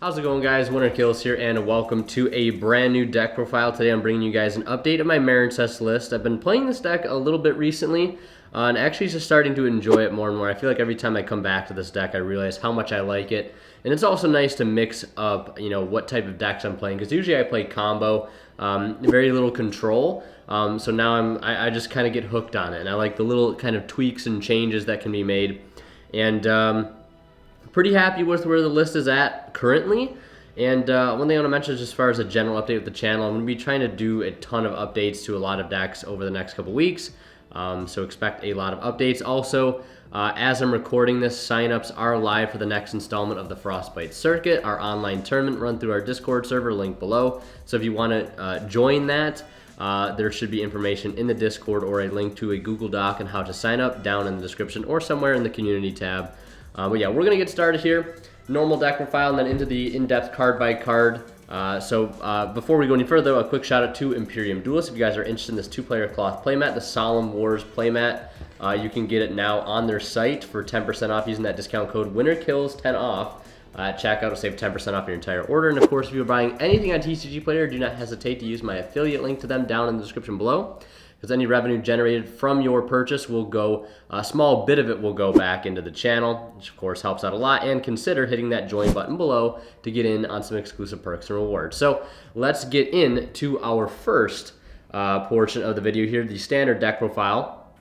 How's it going, guys? Winter Kills here, and welcome to a brand new deck profile. Today I'm bringing you guys an update of my Marincess list. I've been playing this deck a little bit recently, and actually just starting to enjoy it more and more. I feel like every time I come back to this deck, I realize how much I like it. And it's also nice to mix up, what type of decks I'm playing, because usually I play combo, very little control. So now I just kind of get hooked on it, and I like the little kind of tweaks and changes that can be made. And pretty happy with where the list is at currently. And one thing I want to mention is, as far as a general update with the channel, I'm going to be trying to do a ton of updates to a lot of decks over the next couple weeks. So expect a lot of updates. Also, as I'm recording this, signups are live for the next installment of the Frostbite Circuit, our online tournament run through our Discord server, link below. So if you want to join that, there should be information in the Discord or a link to a Google Doc on how to sign up down in the description or somewhere in the community tab. But yeah, we're going to get started here. Normal deck profile and then into the in-depth card by card. Before we go any further, a quick shout out to Imperium Duelist. If you guys are interested in this 2-player cloth playmat, the Solemn Wars playmat, you can get it now on their site for 10% off using that discount code WINTERKILLS10OFF. At checkout, will save 10% off your entire order. And of course, if you're buying anything on TCG Player, do not hesitate to use my affiliate link to them down in the description below, because any revenue generated from your purchase will go, a small bit of it will go back into the channel, which of course helps out a lot. And consider hitting that join button below to get in on some exclusive perks and rewards. So let's get into our first portion of the video here, the standard deck profile,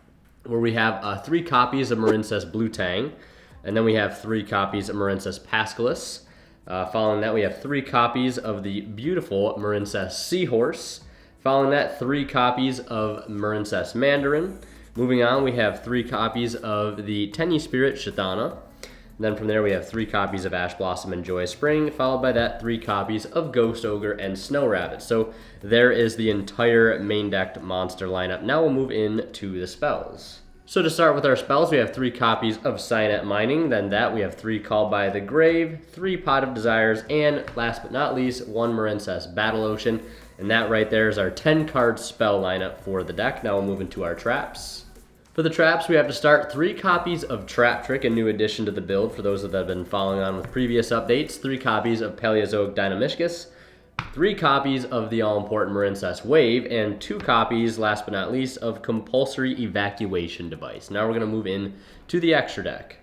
where we have 3 copies of Marincess Blue Tang, and then we have 3 copies of Marincess Pascalis. Following that, we have 3 copies of the beautiful Marincess Seahorse. Following that, 3 copies of Marincess Mandarin. Moving on, we have 3 copies of the Tenyi Spirit Shithana. Then from there, we have 3 copies of Ash Blossom and Joyous Spring, followed by that 3 copies of Ghost Ogre and Snow Rabbit. So there is the entire main decked monster lineup. Now we'll move into the spells. So to start with our spells, we have 3 copies of Cyanite Mining. Then that, we have 3 Called by the Grave, 3 Pot of Desires, and last but not least, 1 Marincess Battle Ocean. And that right there is our 10-card spell lineup for the deck. Now we'll move into our traps. For the traps, we have to start 3 copies of Trap Trick, a new addition to the build for those that have been following on with previous updates. 3 copies of Paleozoic Dynamishcus, 3 copies of the all-important Marincess Wave, and 2 copies, last but not least, of Compulsory Evacuation Device. Now we're going to move in to the extra deck.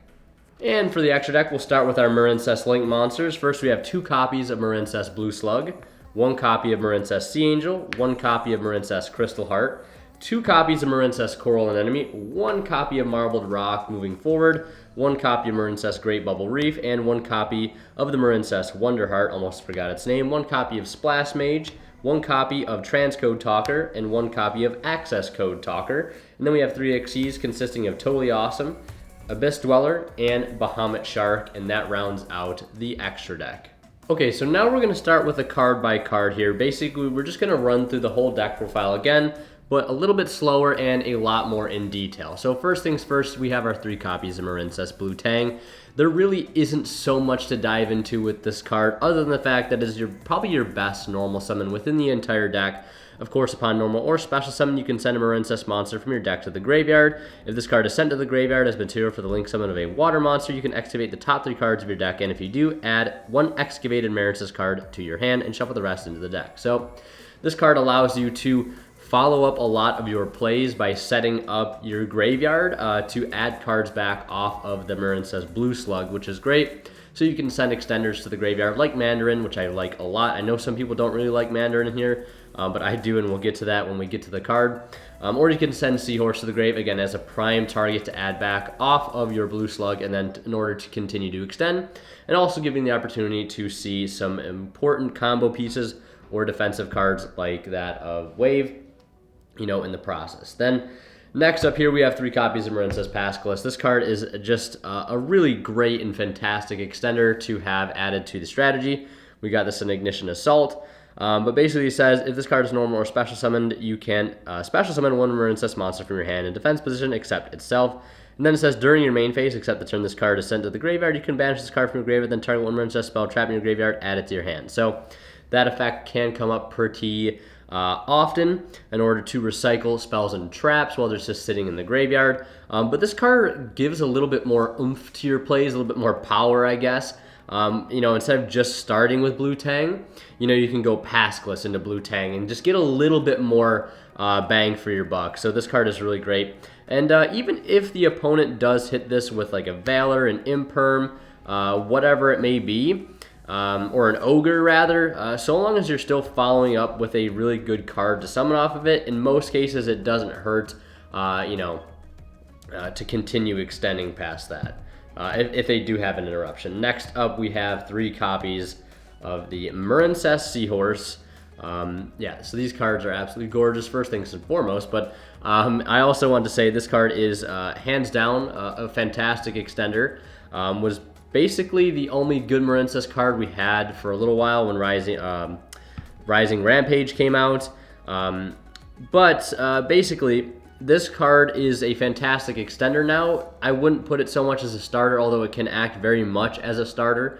And for the extra deck, we'll start with our Marincess Link monsters. First, we have 2 copies of Marincess Blue Slug, 1 copy of Marincess Sea Angel, 1 copy of Marincess Crystal Heart, 2 copies of Marincess Coral Anemone, 1 copy of Marbled Rock Moving Forward, 1 copy of Marincess Great Bubble Reef, and 1 copy of the Marincess Wonder Heart, almost forgot its name, 1 copy of Splash Mage, 1 copy of Transcode Talker, and 1 copy of Access Code Talker. And then we have 3 XCs consisting of Totally Awesome, Abyss Dweller, and Bahamut Shark, and that rounds out the extra deck. Okay, so now we're going to start with a card by card here. Basically, we're just going to run through the whole deck profile again, but a little bit slower and a lot more in detail. So first things first, we have our 3 copies of Marincess Blue Tang. There really isn't so much to dive into with this card, other than the fact that it is probably your best normal summon within the entire deck. Of course, upon normal or special summon, you can send a Marincess monster from your deck to the graveyard. If this card is sent to the graveyard as material for the link summon of a water monster, you can excavate the top 3 cards of your deck, and if you do, add 1 excavated Marincess card to your hand and shuffle the rest into the deck. So this card allows you to follow up a lot of your plays by setting up your graveyard to add cards back off of the Marincess Blue Slug, which is great. So you can send extenders to the graveyard like Mandarin, which I like a lot. I know some people don't really like Mandarin in here, but I do, and we'll get to that when we get to the card. Or you can send Seahorse to the grave, again, as a prime target to add back off of your Blue Slug, and then in order to continue to extend, and also giving the opportunity to see some important combo pieces or defensive cards like that of Wave, in the process. Then next up here, we have 3 copies of Marincess Pascalis. This card is just a really great and fantastic extender to have added to the strategy. We got this in Ignition Assault. But basically it says, if this card is normal or special summoned, you can special summon 1 Marincess monster from your hand in defense position except itself. And then it says, during your main phase, except the turn this card is sent to the graveyard, you can banish this card from your graveyard, then target 1 Marincess spell, trap in your graveyard, add it to your hand. So that effect can come up pretty often in order to recycle spells and traps while they're just sitting in the graveyard. But this card gives a little bit more oomph to your plays, a little bit more power, I guess. Instead of just starting with Blue Tang, you can go Paskless into Blue Tang and just get a little bit more bang for your buck. So this card is really great. And even if the opponent does hit this with like a Valor, an Imperm, whatever it may be, or an Ogre rather, so long as you're still following up with a really good card to summon off of it, in most cases it doesn't hurt, to continue extending past that, if they do have an interruption. Next up, we have 3 copies of the Marincess Seahorse. So these cards are absolutely gorgeous, first things and foremost, but I also want to say this card is hands down a fantastic extender. Was basically the only good Marincess card we had for a little while when Rising Rampage came out. Basically, this card is a fantastic extender now. I wouldn't put it so much as a starter, although it can act very much as a starter.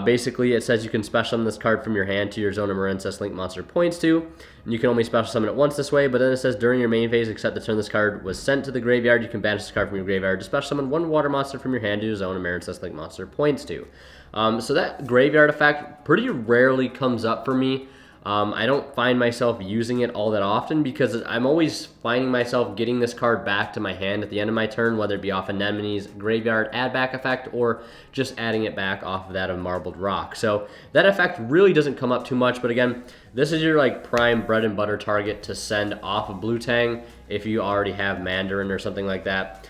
Basically, it says you can special summon this card from your hand to your zone of Marincess Link monster points to, and you can only special summon it once this way, but then it says during your main phase, except the turn this card was sent to the graveyard, you can banish this card from your graveyard to special summon 1 water monster from your hand to your zone of Marincess Link monster points to. So that graveyard effect pretty rarely comes up for me. I don't find myself using it all that often because I'm always finding myself getting this card back to my hand at the end of my turn, whether it be off Anemone's graveyard add back effect or just adding it back off of that of Marbled Rock. So that effect really doesn't come up too much, but again, this is your like prime bread and butter target to send off of Blue Tang if you already have Mandarin or something like that.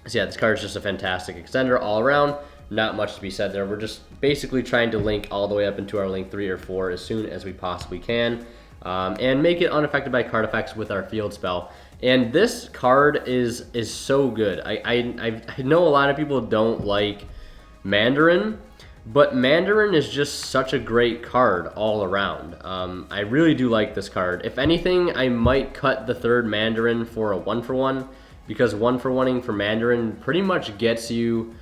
This card is just a fantastic extender all around. Not much to be said there. We're just basically trying to link all the way up into our link 3 or 4 as soon as we possibly can, and make it unaffected by card effects with our field spell. And this card is so good. I know a lot of people don't like Mandarin, but Mandarin is just such a great card all around. I really do like this card. If anything, I might cut the 3rd Mandarin for a 1-for-1, because 1-for-1ing for Mandarin pretty much gets you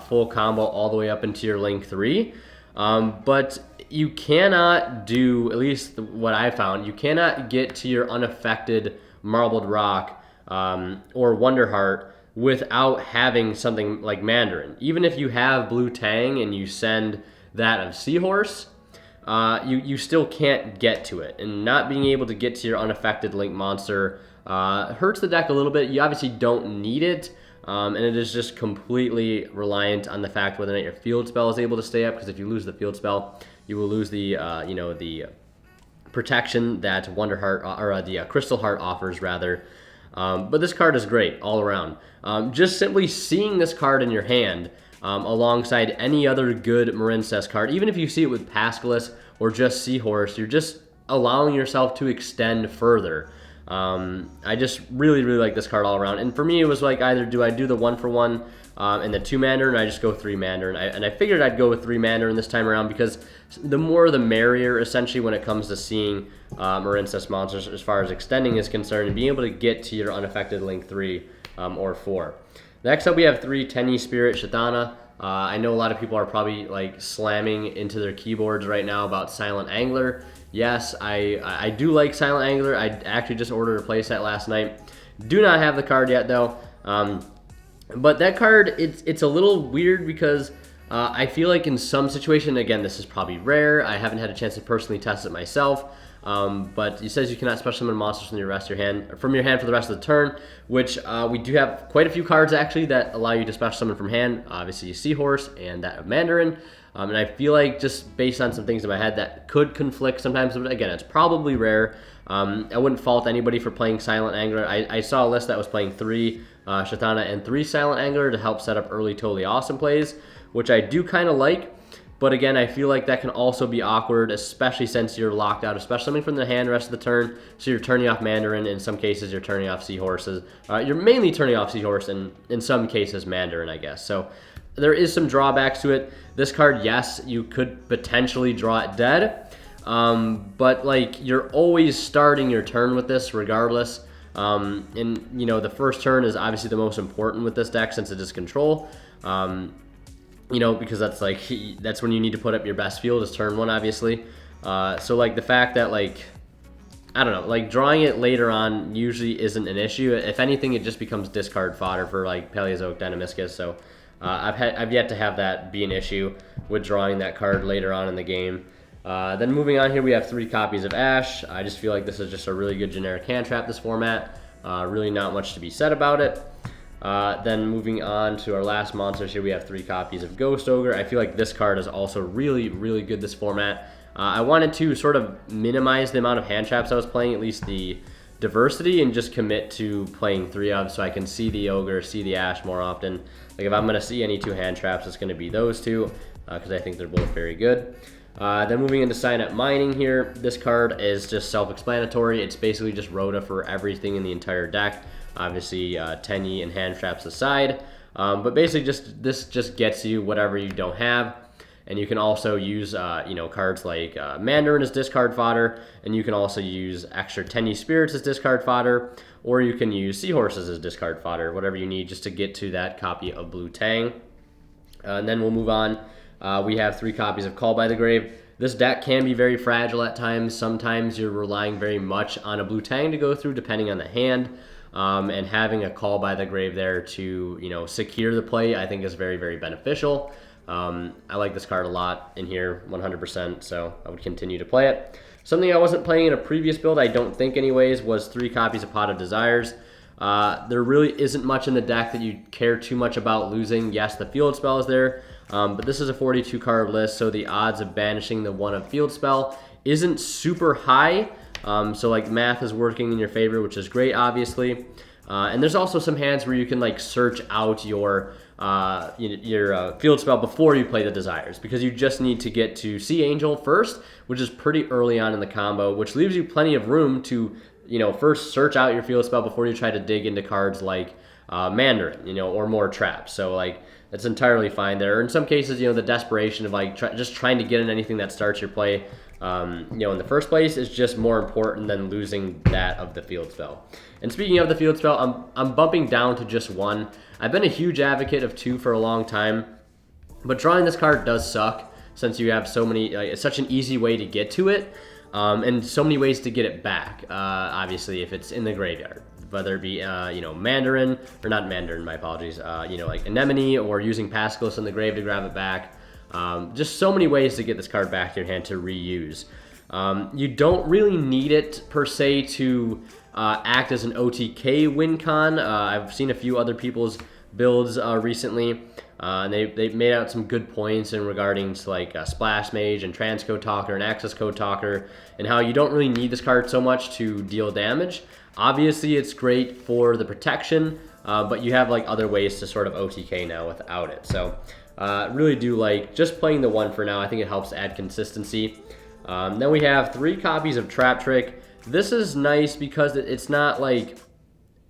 full combo all the way up into your link 3, but you cannot do, at least what I found, you cannot get to your unaffected Marbled Rock or Wonderheart without having something like Mandarin. Even if you have Blue Tang and you send that of Seahorse, you still can't get to it, and not being able to get to your unaffected link monster hurts the deck a little bit. You obviously don't need it. And it is just completely reliant on the fact whether or not your field spell is able to stay up, because if you lose the field spell, you will lose the the protection that Wonderheart or the Crystal Heart offers rather. But this card is great all around. Just simply seeing this card in your hand alongside any other good Marincess card, even if you see it with Paskless or just Seahorse, you're just allowing yourself to extend further. I just really like this card all around. And for me, it was like, either do I do the 1-for-1 and the 2 Mandarin, or I just go 3 Mandarin. And I figured I'd go with 3 Mandarin this time around, because the more the merrier, essentially, when it comes to seeing Marincess monsters as far as extending is concerned, and being able to get to your unaffected link 3 or 4. Next up, we have 3 Tenyi Spirit Shatana. I know a lot of people are probably like slamming into their keyboards right now about Silent Angler. Yes, I do like Silent Angler. I actually just ordered a playset last night. Do not have the card yet though. But that card, it's a little weird because I feel like in some situation, again, this is probably rare. I haven't had a chance to personally test it myself. But it says you cannot special summon monsters from your hand for the rest of the turn, which we do have quite a few cards actually that allow you to special summon from hand. Obviously Seahorse and that of Mandarin. And I feel like, just based on some things in my head, that could conflict sometimes, but again, it's probably rare. I wouldn't fault anybody for playing Silent Angler. I saw a list that was playing 3 Shatana and 3 Silent Angler to help set up early Totally Awesome plays, which I do kind of like. But again, I feel like that can also be awkward, especially since you're locked out of special summoning from the hand the rest of the turn. So you're turning off Mandarin. In some cases, you're turning off Seahorses. You're mainly turning off Seahorse, and in some cases, Mandarin, I guess. So there is some drawbacks to it. This card, yes, you could potentially draw it dead. But like, you're always starting your turn with this regardless. And the first turn is obviously the most important with this deck, since it is control. Because that's when you need to put up your best field, is turn 1, obviously. So like the fact that like I don't know, like drawing it later on usually isn't an issue. If anything, it just becomes discard fodder for like Paleozoic Dynamiscus. So I've yet to have that be an issue with drawing that card later on in the game. Then moving on here, we have 3 copies of Ash. I just feel like this is just a really good generic hand trap, this format. Really not much to be said about it. Then moving on to our last monsters here, we have 3 copies of Ghost Ogre. I feel like this card is also really, really good this format. I wanted to sort of minimize the amount of hand traps I was playing, at least the diversity, and just commit to playing 3 of, so I can see the Ogre, see the Ash more often. Like if I'm going to see any 2 hand traps, it's going to be those 2, because I think they're both very good. Then moving into Sign Up Mining here, this card is just self-explanatory. It's basically just Rhoda for everything in the entire deck. Obviously, Tenyi and hand traps aside. But basically, this just gets you whatever you don't have. And you can also use cards like Mandarin as discard fodder, and you can also use extra Tenyi Spirits as discard fodder, or you can use Seahorses as discard fodder, whatever you need just to get to that copy of Blue Tang. And then we'll move on. We have 3 copies of Call by the Grave. This deck can be very fragile at times. Sometimes you're relying very much on a Blue Tang to go through, depending on the hand. And having a Call by the Grave there to secure the play, I think is very, very beneficial. I like this card a lot in here, 100%, so I would continue to play it. Something I wasn't playing in a previous build, I don't think anyways, was 3 copies of Pot of Desires. There really isn't much in the deck that you care too much about losing. Yes, the field spell is there, but this is a 42 card list, so the odds of banishing the 1 of field spell isn't super high. So like math is working in your favor, which is great, obviously. And there's also some hands where you can like search out your field spell before you play the Desires, because you just need to get to Sea Angel first, which is pretty early on in the combo, which leaves you plenty of room to first search out your field spell before you try to dig into cards like Mandarin, or more traps. So like that's entirely fine there. Or in some cases, the desperation of like just trying to get in anything that starts your play, in the first place is just more important than losing that of the field spell. And speaking of the field spell, I'm bumping down to just 1. I've been a huge advocate of 2 for a long time, but drawing this card does suck since you have so many. It's such an easy way to get to it, and so many ways to get it back. Obviously, if it's in the graveyard, whether it be Mandarin or not Mandarin, my apologies. Like Anemone, or using Pascalis in the grave to grab it back. Just so many ways to get this card back to your hand to reuse. You don't really need it per se to act as an OTK win con. I've seen a few other people's builds recently, and they made out some good points in regarding to like Splash Mage and Transcode Talker and Access Code Talker, and how you don't really need this card so much to deal damage. Obviously, it's great for the protection, but you have like other ways to sort of OTK now without it. So really do like just playing the 1 for now. I think it helps add consistency. Then we have 3 copies of Trap Trick. This is nice because it's not like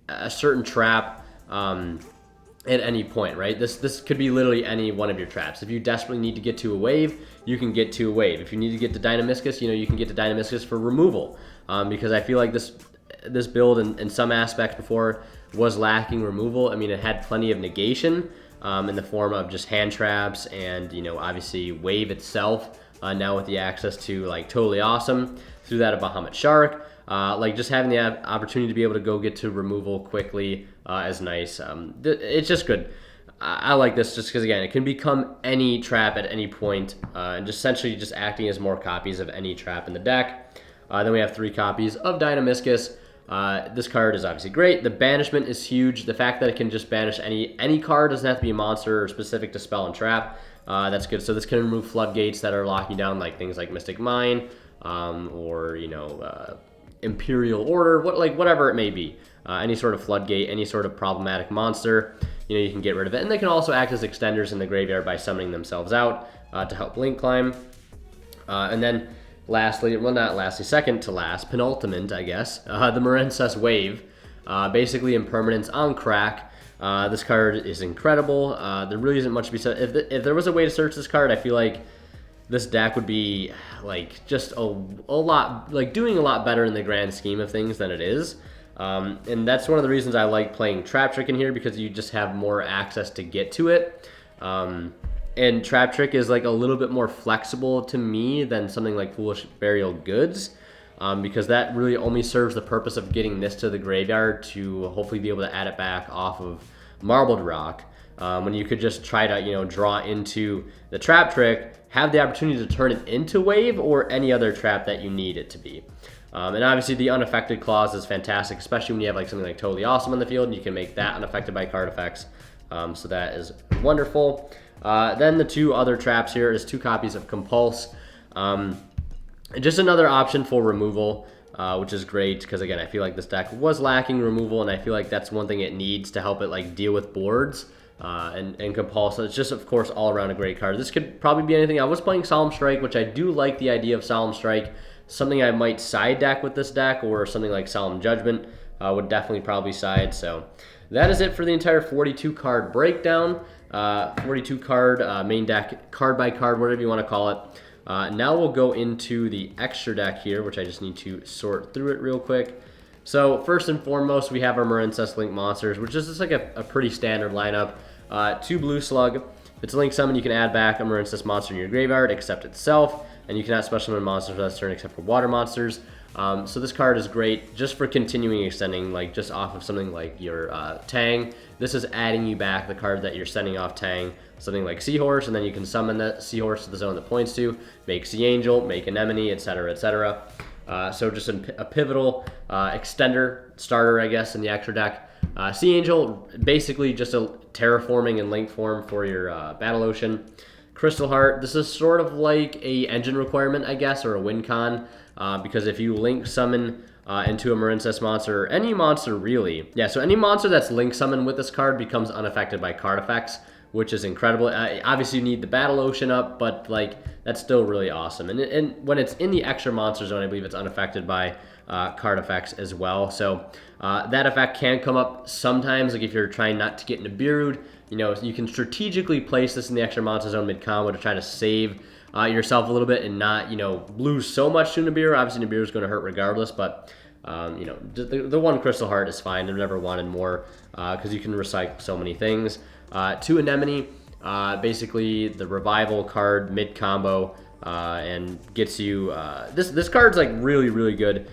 a certain trap at any point, right? This could be literally any one of your traps. If you desperately need to get to a wave, you can get to a wave. If you need to get to Dynamiscus, you can get to Dynamiscus for removal. Because I feel like this build in some aspects before was lacking removal. I mean, it had plenty of negation in the form of just hand traps and obviously wave itself. Now with the access to like Totally Awesome, through that a Bahamut Shark, like just having the opportunity to be able to go get to removal quickly is nice. It's just good. I like this just because, again, it can become any trap at any point, and just essentially just acting as more copies of any trap in the deck. Then we have 3 copies of Dynamiscus. This card is obviously great. The banishment is huge. The fact that it can just banish any card, doesn't have to be a monster or specific to spell and trap. That's good. So this can remove floodgates that are locking down like things like Mystic Mine, or Imperial Order, whatever it may be. Any sort of floodgate, any sort of problematic monster, you can get rid of it. And they can also act as extenders in the graveyard by summoning themselves out to help link climb. And then lastly, well, not lastly, second to last, penultimate, I guess, the Marincess Wave, basically impermanence on crack. This card is incredible. There really isn't much to be said. If there was a way to search this card, I feel like this deck would be like just a lot, like doing a lot better in the grand scheme of things than it is. And that's one of the reasons I like playing Trap Trick in here, because you just have more access to get to it. And Trap Trick is like a little bit more flexible to me than something like Foolish Burial Goods. because that really only serves the purpose of getting this to the graveyard to hopefully be able to add it back off of Marbled Rock. When you could just try to, draw into the trap trick, have the opportunity to turn it into wave or any other trap that you need it to be. And obviously the unaffected clause is fantastic, especially when you have like something like Totally Awesome on the field and you can make that unaffected by card effects. So that is wonderful. Then the two other traps here is 2 copies of Compulse. Just another option for removal, which is great because again, I feel like this deck was lacking removal, and I feel like that's one thing it needs to help it like deal with boards. And Compulse. So it's just, of course, all around a great card. This could probably be anything. I was playing Solemn Strike, which I do like the idea of Solemn Strike. Something I might side deck with this deck, or something like Solemn Judgment would definitely probably side. So that is it for the entire 42 card breakdown. 42 card main deck, card by card, whatever you want to call it. Now we'll go into the extra deck here, which I just need to sort through it real quick. So first and foremost, we have our Marincess Link monsters, which is just like a pretty standard lineup. 2 blue slug. If it's a link summon, you can add back a Marincess monster in your graveyard, except itself, and you cannot special summon monsters for this turn except for water monsters. So this card is great just for continuing extending, like just off of something like your Tang. This is adding you back the card that you're sending off Tang, something like Seahorse, and then you can summon that Seahorse to the zone that points to, make Sea Angel, make Anemone, etc., etc. So just a pivotal extender starter, I guess, in the extra deck. Sea Angel, basically just a terraforming and link form for your Battle Ocean. Crystal Heart, this is sort of like a engine requirement, I guess, or a win con, because if you link summon into a Marincess monster, or any monster really, yeah, so any monster that's link summoned with this card becomes unaffected by card effects, which is incredible. Obviously you need the Battle Ocean up, but like that's still really awesome. And when it's in the extra monster zone, I believe it's unaffected by card effects as well. So that effect can come up sometimes, like if you're trying not to get nibiru'd, you can strategically place this in the extra monster zone mid-combo to try to save yourself a little bit and not, lose so much to Nibiru. Obviously Nibiru is going to hurt regardless, but the 1 Crystal Heart is fine. I've never wanted more because you can recycle so many things. 2 Anemone, basically the revival card mid-combo, and gets you, this card's like really, really good.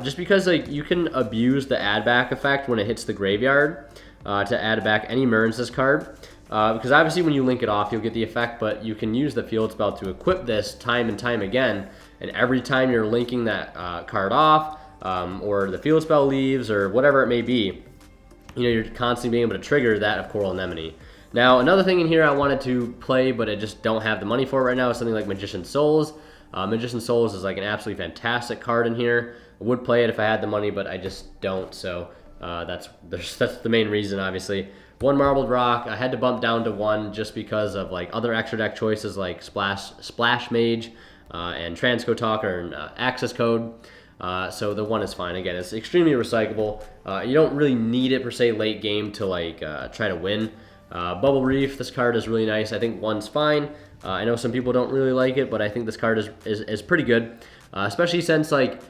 Just because like you can abuse the add back effect when it hits the graveyard to add back any Marincess card. Because obviously when you link it off, you'll get the effect, but you can use the field spell to equip this time and time again. And every time you're linking that card off, or the field spell leaves, or whatever it may be, you're constantly being able to trigger that of Coral Anemone. Now, another thing in here I wanted to play, but I just don't have the money for it right now, is something like Magician Souls. Magician Souls is like an absolutely fantastic card in here. I would play it if I had the money, but I just don't, so that's the main reason, obviously. 1 Marbled Rock, I had to bump down to 1 just because of like other extra deck choices like Splash Mage and Transcode Talker and Access Code. So the 1 is fine. Again, it's extremely recyclable. You don't really need it per se late game to like try to win. Bubble Reef, this card is really nice. I think 1's fine. I know some people don't really like it, but I think this card is pretty good, especially since like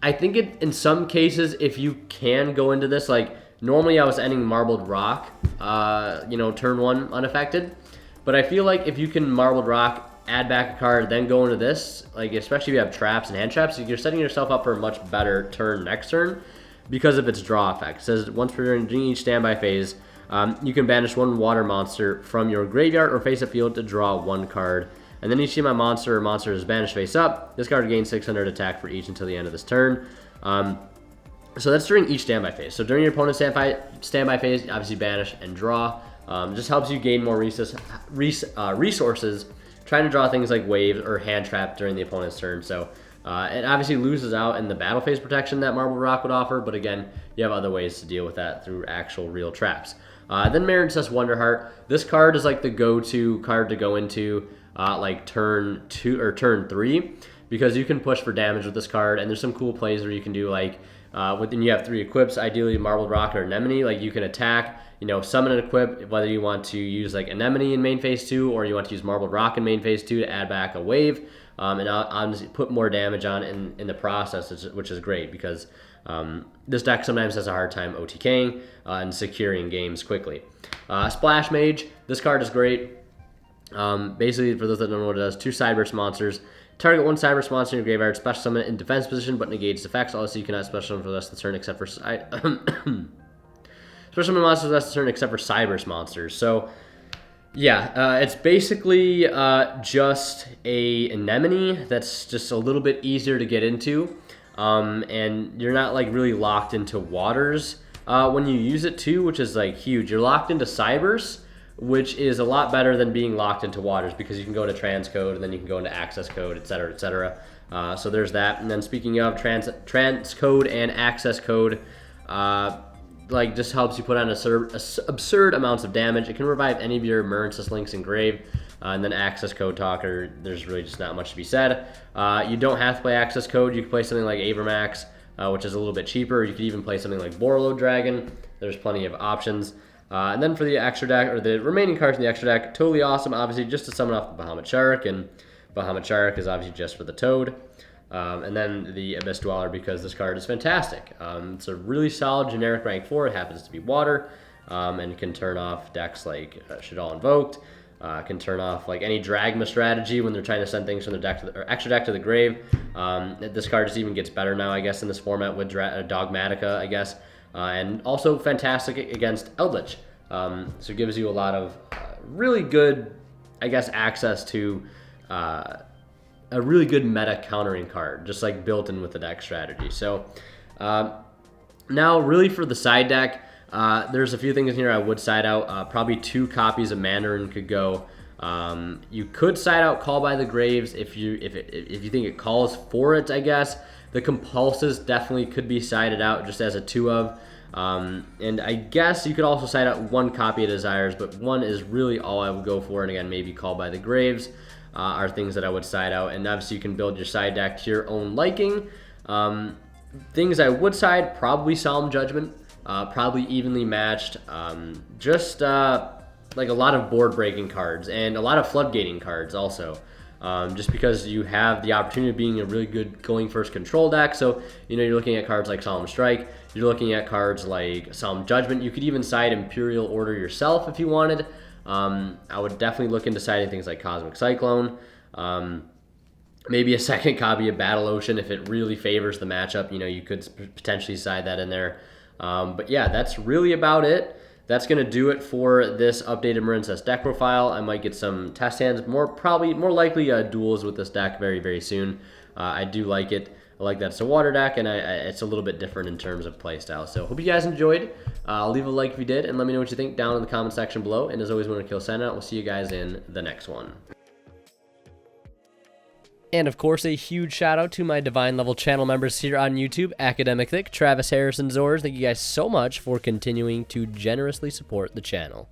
I think in some cases if you can go into this, like normally I was ending Marbled Rock, turn 1 unaffected, but I feel like if you can Marbled Rock, add back a card, then go into this, like especially if you have traps and hand traps, you're setting yourself up for a much better turn next turn because of its draw effect. It says once per turn during each standby phase, you can banish 1 water monster from your graveyard or face up field to draw 1 card. And then each time a monster or monster is banished face up, this card gains 600 attack for each until the end of this turn. So that's during each standby phase. So during your opponent's standby phase, you obviously banish and draw. Just helps you gain more resources, trying to draw things like waves or hand trap during the opponent's turn. So it obviously loses out in the battle phase protection that Marbled Rock would offer, but again, you have other ways to deal with that through actual real traps. Then Marincess Wonderheart. This card is like the go-to card to go into like turn 2 or turn 3 because you can push for damage with this card, and there's some cool plays where you can do like when you have 3 equips, ideally Marbled Rock or Anemone, like you can attack, summon and equip, whether you want to use like Anemone in main phase 2 or you want to use Marbled Rock in main phase 2 to add back a wave, and honestly put more damage on in the process, which is great because this deck sometimes has a hard time OTKing and securing games quickly. Splash Mage, this card is great. Basically, for those that don't know what it does, 2 Sideburst monsters. Target 1 Sideburst monster in your graveyard, special summon it in defense position, but negates effects. Also, you cannot special summon for the rest of the turn except for special summon monsters for the rest of the turn except for Sideburst monsters. So, yeah, it's basically just a anemone that's just a little bit easier to get into, and you're not like really locked into waters when you use it too, which is like huge. You're locked into Sideburst, which is a lot better than being locked into waters because you can go to transcode and then you can go into access code, etc., etc. So there's that. And then speaking of transcode and access code, like just helps you put on absurd amounts of damage. It can revive any of your Marincess links in grave. And then access code talker, there's really just not much to be said. You don't have to play access code. You can play something like Avermax, which is a little bit cheaper. You could even play something like Borreload Dragon. There's plenty of options. And then for the extra deck, or the remaining cards in the extra deck, totally awesome, obviously, just to summon off the Bahamut Shark, and Bahamut Shark is obviously just for the Toad. And then the Abyss Dweller, because this card is fantastic. It's a really solid generic rank 4. It happens to be water, and can turn off decks like Shaddoll Invoked. Can turn off like any Dragma strategy when they're trying to send things from their deck to or extra deck to the grave. This card just even gets better now, I guess, in this format with Dogmatica, I guess. And also fantastic against Eldritch. So it gives you a lot of really good, I guess, access to a really good meta countering card, just like built in with the deck strategy. So now really for the side deck, there's a few things in here I would side out. Probably 2 copies of Mandarin could go. You could side out Call by the Graves if you think it calls for it, I guess. The Compulses definitely could be sided out just as a 2 of. And I guess you could also side out 1 copy of Desires, but 1 is really all I would go for. And again, maybe Call by the Graves are things that I would side out. And obviously you can build your side deck to your own liking. Things I would side, probably Solemn Judgment. Probably evenly matched. Just like a lot of board breaking cards and a lot of floodgating cards also. Just because you have the opportunity of being a really good going first control deck. So, you're looking at cards like Solemn Strike. You're looking at cards like Solemn Judgment. You could even side Imperial Order yourself if you wanted. I would definitely look into siding things like Cosmic Cyclone. Maybe a second copy of Battle Ocean if it really favors the matchup. You could potentially side that in there. But yeah, that's really about it. That's going to do it for this updated Marincess deck profile. I might get some test hands, more likely duels with this deck very, very soon. I do like it. I like that it's a water deck, and it's a little bit different in terms of playstyle. So hope you guys enjoyed. Leave a like if you did, and let me know what you think down in the comment section below. And as always, when to kill send out, we'll see you guys in the next one. And of course, a huge shout out to my Divine Level channel members here on YouTube, Academic Thick, Travis Harrison, Zors. Thank you guys so much for continuing to generously support the channel.